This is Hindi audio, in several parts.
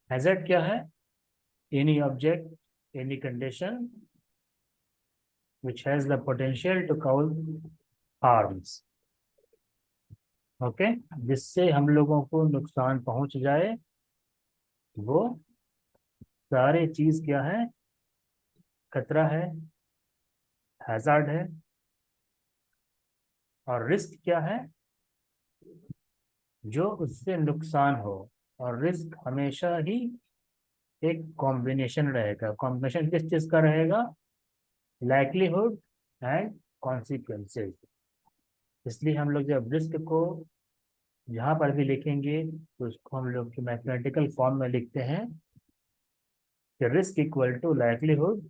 हैजर्ड क्या है? Any object, any condition which has the potential to cause harms. Okay, जिससे हम लोगों को नुकसान पहुंच जाए, वो सारी चीज क्या है? खतरा है, हैजार्ड है। और रिस्क क्या है? जो उससे नुकसान हो। और रिस्क हमेशा ही एक कॉम्बिनेशन रहेगा। कॉम्बिनेशन किस चीज का रहेगा? Likelihood and consequences. इसलिए हम लोग जब रिस्क को जहाँ पर भी लिखेंगे तो उसको हम लोग मैथमेटिकल फॉर्म में लिखते हैं कि risk equal to likelihood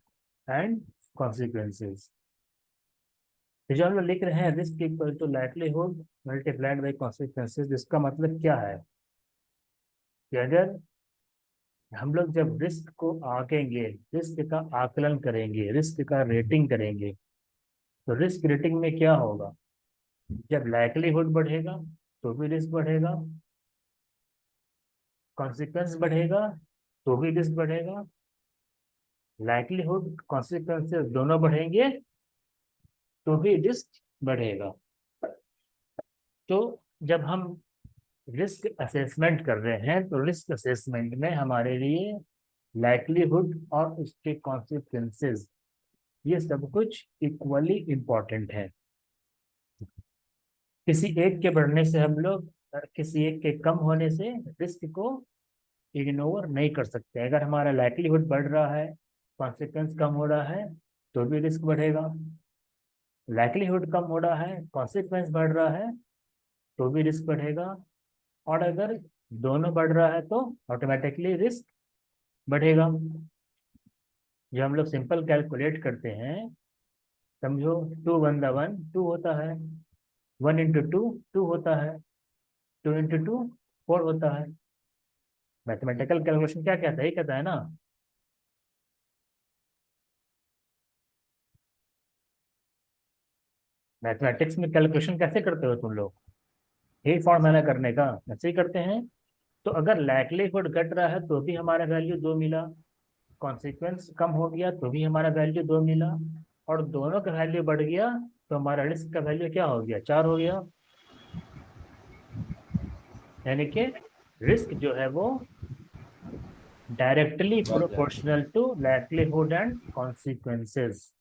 and consequences. तो जो हम लोग लिख रहे हैं risk equal to likelihood multiplied by consequences, इसका मतलब क्या है कि अगर हम लोग जब रिस्क को आंकेंगे, रिस्क का आकलन करेंगे, रिस्क का रेटिंग करेंगे, तो रिस्क रेटिंग में क्या होगा? जब लाइक्लीहुड बढ़ेगा तो भी रिस्क बढ़ेगा, कॉन्सिक्वेंस बढ़ेगा तो भी रिस्क बढ़ेगा। लाइक्लीहुड कॉन्सिक्वेंसेस दोनों बढ़ेंगे तो भी रिस्क बढ़ेगा। तो जब हम रिस्क असेसमेंट कर रहे हैं तो रिस्क असेसमेंट में हमारे लिए लाइक्लीहुड और उसके कॉन्सिक्वेंसेस, ये सब कुछ इक्वली इम्पोर्टेंट है। किसी एक के बढ़ने से हम लोग किसी एक के कम होने से रिस्क को इग्नोर नहीं कर सकते। अगर हमारा लाइक्लीहुड बढ़ रहा है, कॉन्सिक्वेंस कम हो रहा है, तो भी रिस्क बढ़ेगा। लाइक्लीहुड कम हो रहा है, कॉन्सिक्वेंस बढ़ रहा है, तो भी रिस्क बढ़ेगा। और अगर दोनों बढ़ रहा है तो ऑटोमेटिकली रिस्क बढ़ेगा। जो हम लोग सिंपल कैलकुलेट करते हैं, समझो, 2 × 1 2 होता है, 1 × 2 2 होता है, 2 × 2 4 होता है। मैथमेटिकल कैलकुलेशन क्या कहता है? ये कहता है ना। मैथमेटिक्स में कैलकुलेशन कैसे करते हो तुम लोग? यही फॉर्मूला करने का ऐसे ही करते हैं। तो अगर लाइक्लीहुड घट रहा है तो भी हमारा वैल्यू 2 मिला, कॉन्सिक्वेंस कम हो गया तो भी हमारा वैल्यू 2 मिला, और दोनों का वैल्यू बढ़ गया तो हमारा रिस्क का वैल्यू क्या हो गया? 4 हो गया। यानी कि रिस्क जो है वो directly proportional to likelihood and consequences.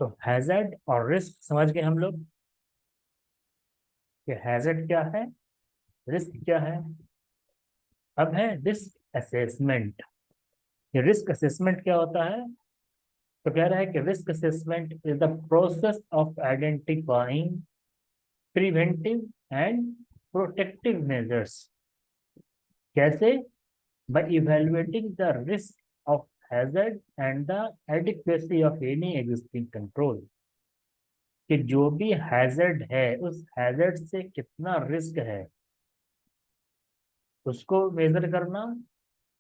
तो हैजर्ड और रिस्क समझ गए हम लोग कि हैजर्ड क्या है, रिस्क क्या है। अब है रिस्क असेसमेंट। ये रिस्क असेसमेंट क्या होता है? तो कह रहा है कि risk assessment is the process of identifying preventive and protective measures. कैसे? by evaluating the risk of hazard and the adequacy of any existing control। कि जो भी हैजर्ड है उस हैजर्ड से कितना रिस्क है उसको मेजर करना,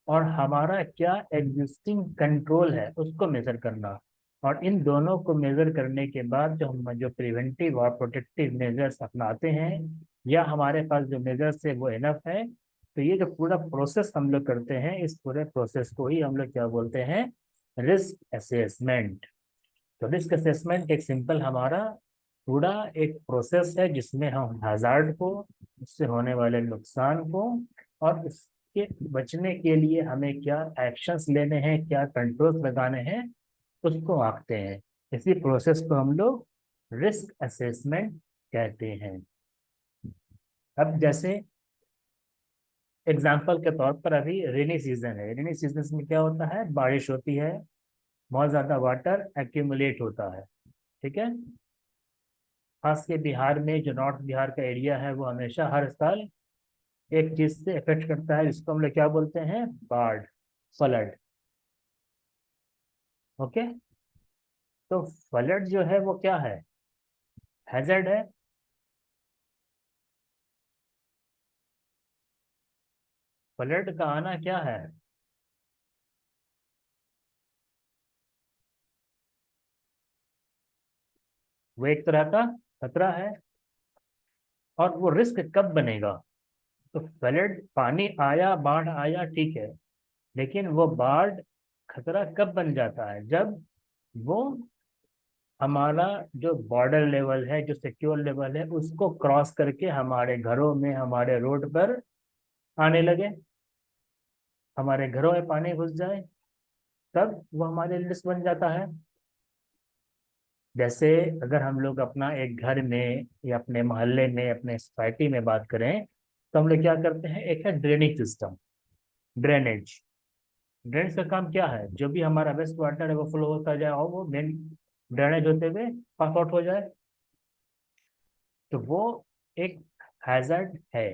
और हमारा क्या एग्जिस्टिंग कंट्रोल है उसको मेजर करना। और इन दोनों को मेजर करने के बाद जो हम जो प्रिवेंटिव और प्रोटेक्टिव मेजर्स अपनाते हैं, या हमारे पास जो मेजर्स है वो इनफ है, तो ये जो पूरा प्रोसेस हम लोग करते हैं, इस पूरे प्रोसेस को ही हम लोग क्या बोलते हैं? Risk assessment. तो रिस्क असेसमेंट एक सिंपल हमारा पूरा एक प्रोसेस है जिसमें हम हजार्ड को, उससे होने वाले नुकसान को, और उसके बचने के लिए हमें क्या एक्शंस लेने हैं, क्या कंट्रोल्स लगाने हैं, उसको आंकते हैं। इसी प्रोसेस को हम लोग रिस्क असेसमेंट कहते हैं। अब जैसे एग्जाम्पल के तौर पर अभी रेनी सीजन है। रेनी सीजन में क्या होता है? बारिश होती है, बहुत ज्यादा वाटर एक्यूमुलेट होता है। ठीक है। खास के बिहार में, जो नॉर्थ बिहार का एरिया है, वो हमेशा हर साल एक चीज से इफेक्ट करता है जिसको हम लोग क्या बोलते हैं? बाढ़, फ्लड। ओके। तो फ्लड जो है वो क्या है? हैजर्ड है। फ्लड का आना क्या है? वो एक तरह का खतरा है। और वो रिस्क कब बनेगा? तो फ्लड, पानी आया, बाढ़ आया, ठीक है, लेकिन वो बाढ़ खतरा कब बन जाता है? जब वो हमारा जो बॉर्डर लेवल है, जो सिक्योर लेवल है, उसको क्रॉस करके हमारे घरों में, हमारे रोड पर आने लगे, हमारे घरों में पानी घुस जाए, तब वो हमारे लिस्ट बन जाता है। जैसे अगर हम लोग अपना एक घर में या अपने मोहल्ले में, अपने सोसाइटी में बात करें, तो हम लोग क्या करते हैं, एक है ड्रेनेज सिस्टम। ड्रेनेज, ड्रेनेज का काम क्या है? जो भी हमारा वेस्ट वाटर है वो फ्लो होता जाए और वो मेन ड्रेनेज होते हुए पास आउट हो जाए। तो वो एक हैजर्ड है।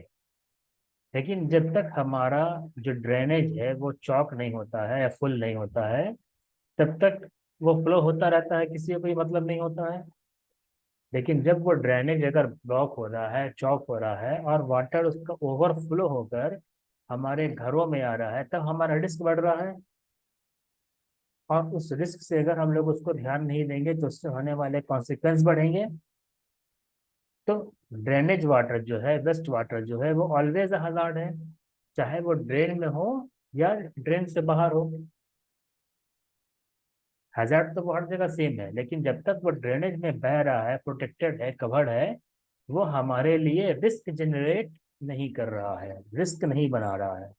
लेकिन जब तक हमारा जो ड्रेनेज है वो चौक नहीं होता है या फुल नहीं होता है, तब तक वो फ्लो होता रहता है, किसी को कोई मतलब नहीं होता है। लेकिन जब वो ड्रेनेज अगर ब्लॉक हो रहा है, चौक हो रहा है, और वाटर उसका ओवरफ्लो होकर हमारे घरों में आ रहा है, तब हमारा रिस्क बढ़ रहा है। और उस रिस्क से अगर हम लोग उसको ध्यान नहीं देंगे तो उससे होने वाले कॉन्सिक्वेंस बढ़ेंगे। तो ड्रेनेज वाटर जो है, वेस्ट वाटर जो है, वो ऑलवेज हजार्ड है, चाहे वो ड्रेन में हो या ड्रेन से बाहर हो। हैजार्ड तो वो हर जगह सेम है, लेकिन जब तक वो ड्रेनेज में बह रहा है, प्रोटेक्टेड है, कवर्ड है, वो हमारे लिए रिस्क जनरेट नहीं कर रहा है, रिस्क नहीं बना रहा है।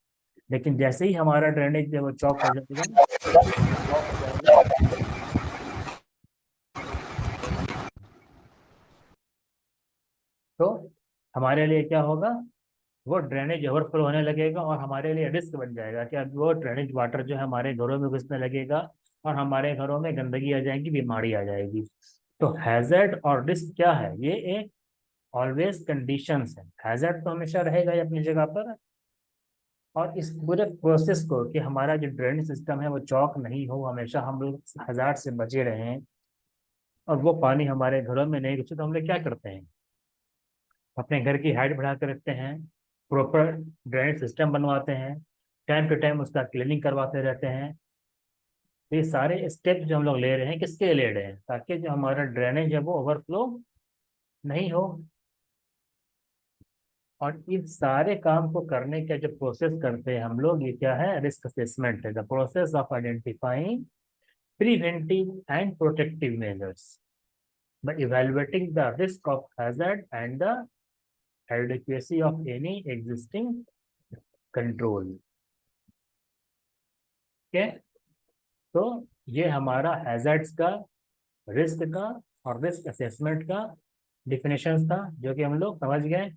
लेकिन जैसे ही हमारा ड्रेनेज जो है वो चौक हो जाएगा, ब्लॉक हो जाएगा, तो हमारे लिए क्या होगा, वो ड्रेनेज ओवरफ्लो होने लगेगा और हमारे लिए रिस्क बन जाएगा कि अब वो ड्रेनेज वाटर जो है हमारे घरों में घुसने लगेगा और हमारे घरों में गंदगी आ जाएगी, बीमारी आ जाएगी। तो हैजर्ड और रिस्क क्या है? ये एक ऑलवेज कंडीशंस है। हैजर्ड तो हमेशा रहेगा ही अपनी जगह पर, और इस पूरे प्रोसेस को कि हमारा जो ड्रेनेज सिस्टम है वो चौक नहीं हो, हमेशा हम लोग हैजर्ड से बचे रहें और वो पानी हमारे घरों में नहीं घुसे, तो हम लोग क्या करते हैं, अपने घर की हाइट बढ़ा कर रखते हैं, प्रॉपर ड्रेनेज सिस्टम बनवाते हैं, टाइम टू टाइम उसका क्लीनिंग करवाते रहते हैं। तो ये सारे स्टेप्स जो हम लोग ले रहे हैं, किसके लिए ले रहे हैं? ताकि जो हमारा ड्रेनेज है वो ओवरफ्लो नहीं हो। और इस सारे काम को करने का जो प्रोसेस करते हैं हम लोग, ये क्या है? रिस्क असेसमेंट है, the process of identifying preventive and protective measures by evaluating the risk of hazard and the adequacy of any existing control. ठीक है? तो ये हमारा हैजर्ड्स का, रिस्क का और रिस्क असेसमेंट का डिफिनेशंस था, जो कि हम लोग समझ गए।